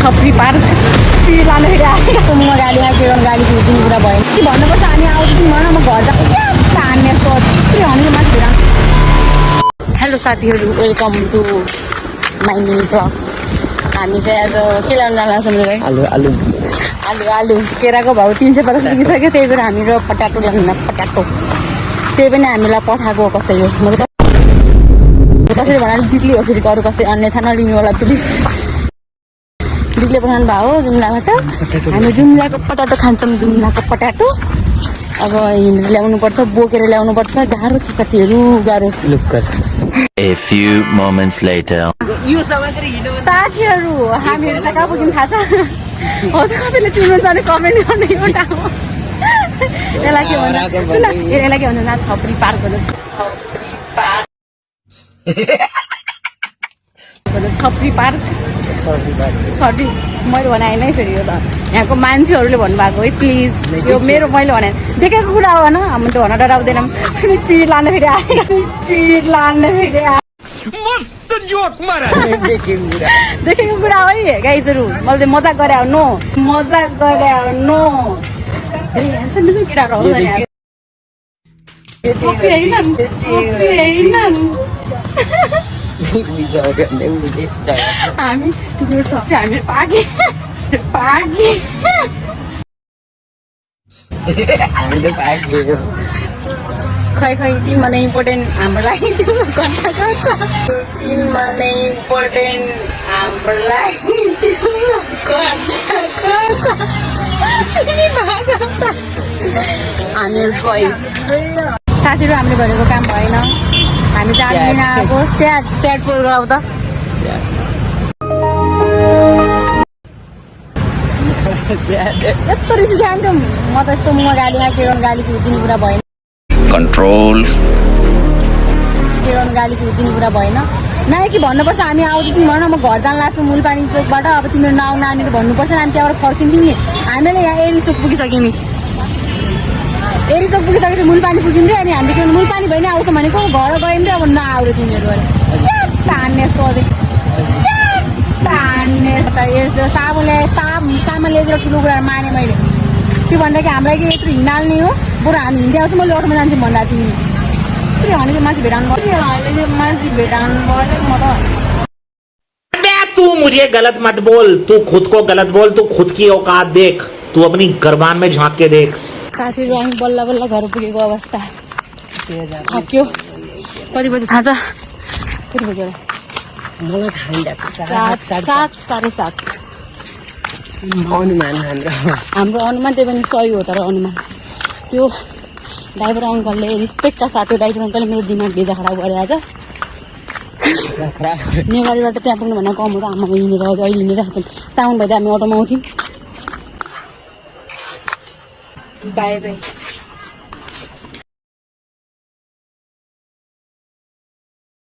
छप्री park फेरि लाँदाखेरि आएको म गाडी आएको गाडी कुर्दिने कुरा भयो कि भन्नुपर्छ हामी आउँदैछौँ भन म घर जान्छ हान्ने यस्तो भनेको माथि हेलो साथीहरू welcome to my mini blog हामी चाहिँ आज के ल्याउनु जाँदा छौँ आलु आलु आलु आलु केराको भाउ 350 पुगिसक्यो त्यही भएर हामी र पटाटो ल्याउनु पटाटो त्यही पनि हामीलाई पठाएको कसैले कसैले भन्नाले दिदीले हो फेरि अरू कसै अन्यथा नलिनु होला प्लिज दिदीले पठाउनु भयो हो जुम्लाबाट हामी जुम्लाको पटाटो खान्छौँ जुम्लाको पटाटो अब हिँडेर ल्याउनुपर्छ बोकेर ल्याउनुपर्छ गाह्रो छ साथीहरू गाह्रो A few moments later. साथीहरू हामीहरू चाहिँ कहाँ पुग्यौँ थाहा छ हजुर कसैले चिन्नुहुन्छ भने कमेन्ट गर्ने एउटा यसलाई के भन्छ सुन यसलाई के भन्छ छपरी पार्क भन्छ छपरी पार्क छपरी मैले भने होइन है फेरि यो त यहाँको मान्छेहरूले भन्नुभएको है प्लिज यो मेरो मैले भने देखेको कुरा हो होइन हामी त भन डराउँदैनौँ टिर लाँदा फेरि आयो टिर लाँदा फेरि आयो देखेको कुरा हो है गाइजहरू मैले चाहिँ मजाक गरे नो मजाक गरे नो केटाहरू हुन्छ हामी हामी पागे पागे खै खै तिमीमा नै इम्पोर्टेन्ट हाम्रो लागि तिम्रो कन्ट्याक्ट गर्छ तिमीमा नै इम्पोर्टेन्ट हाम्रो लागि तिम्रो कन्ट्याक्ट गर्छ हामीहरू गयो साथीहरू हामीले भनेको काम भएन हामी जान्दिन आएको स्याड स्याड पोल गराउ त यस्तो रिस उठान्थ्यौँ म त यस्तो मुख गाडीमा के गर्नु गाली कुर्दिने कुरा भएन Control. के गर्नु गाली कुर्दिने कुरा भएन नआए कि भन्नुपर्छ हामी आउँदैछौँ भन म घर जान लाग्छु मूलपानी चोकबाट अब तिमीहरू नआउनु नानीहरू भन्नुपर्छ हामी त्यहाँबाट फर्किन्छौँ नि हामीले यहाँ एरी चोक पुगिसक्यौँ नि एरी चोक पुगिसकेपछि मूलपानी पुग्यौँ रे अनि हामीले के मूलपानी भइ नै आउँछ भनेको घर गयौँ रे अब नआउरे तिमीहरू तान्ने यस्तो तान्ने सामान ल्याएर ठुलो कुरा माने मैले त्यो भन्दा कि हामीलाई कि यत्रो हिँडाल्ने हो बरु हामी हिँड्दै आउँछ म लटोमा जान्छु भन्दा तिमी भनेको मान्छे भेटाउनु पर्यो मान्छे भेटाउनु पर्यो म त तू मुझे गलत मत बोल तू खुद को गलत बोल तू खुद की औकात देख तू अपनी गर्बान में झांक के देख साथीहरू हामी बल्ल बल्ल घर पुगेको अवस्था थाक्यो कति बजी थाहा छ कति बजी साढे 7 अनुमान हाम्रो अनुमान त्यही पनि सही हो तर अनुमान त्यो ड्राइभर अङ्कलले रिस्पेक्टका साथ त्यो ड्राइभर अङ्कलले मेरो दिमाग भेजा खराब गरे आज नेवारीबाट त्यहाँ पुग्नु भन्दा कम हो त आमाको हिँडेर अहिले हिँडिरहेको छौँ साउन्ड भए हामी अटोमा आउँथ्यौँ बाई बाई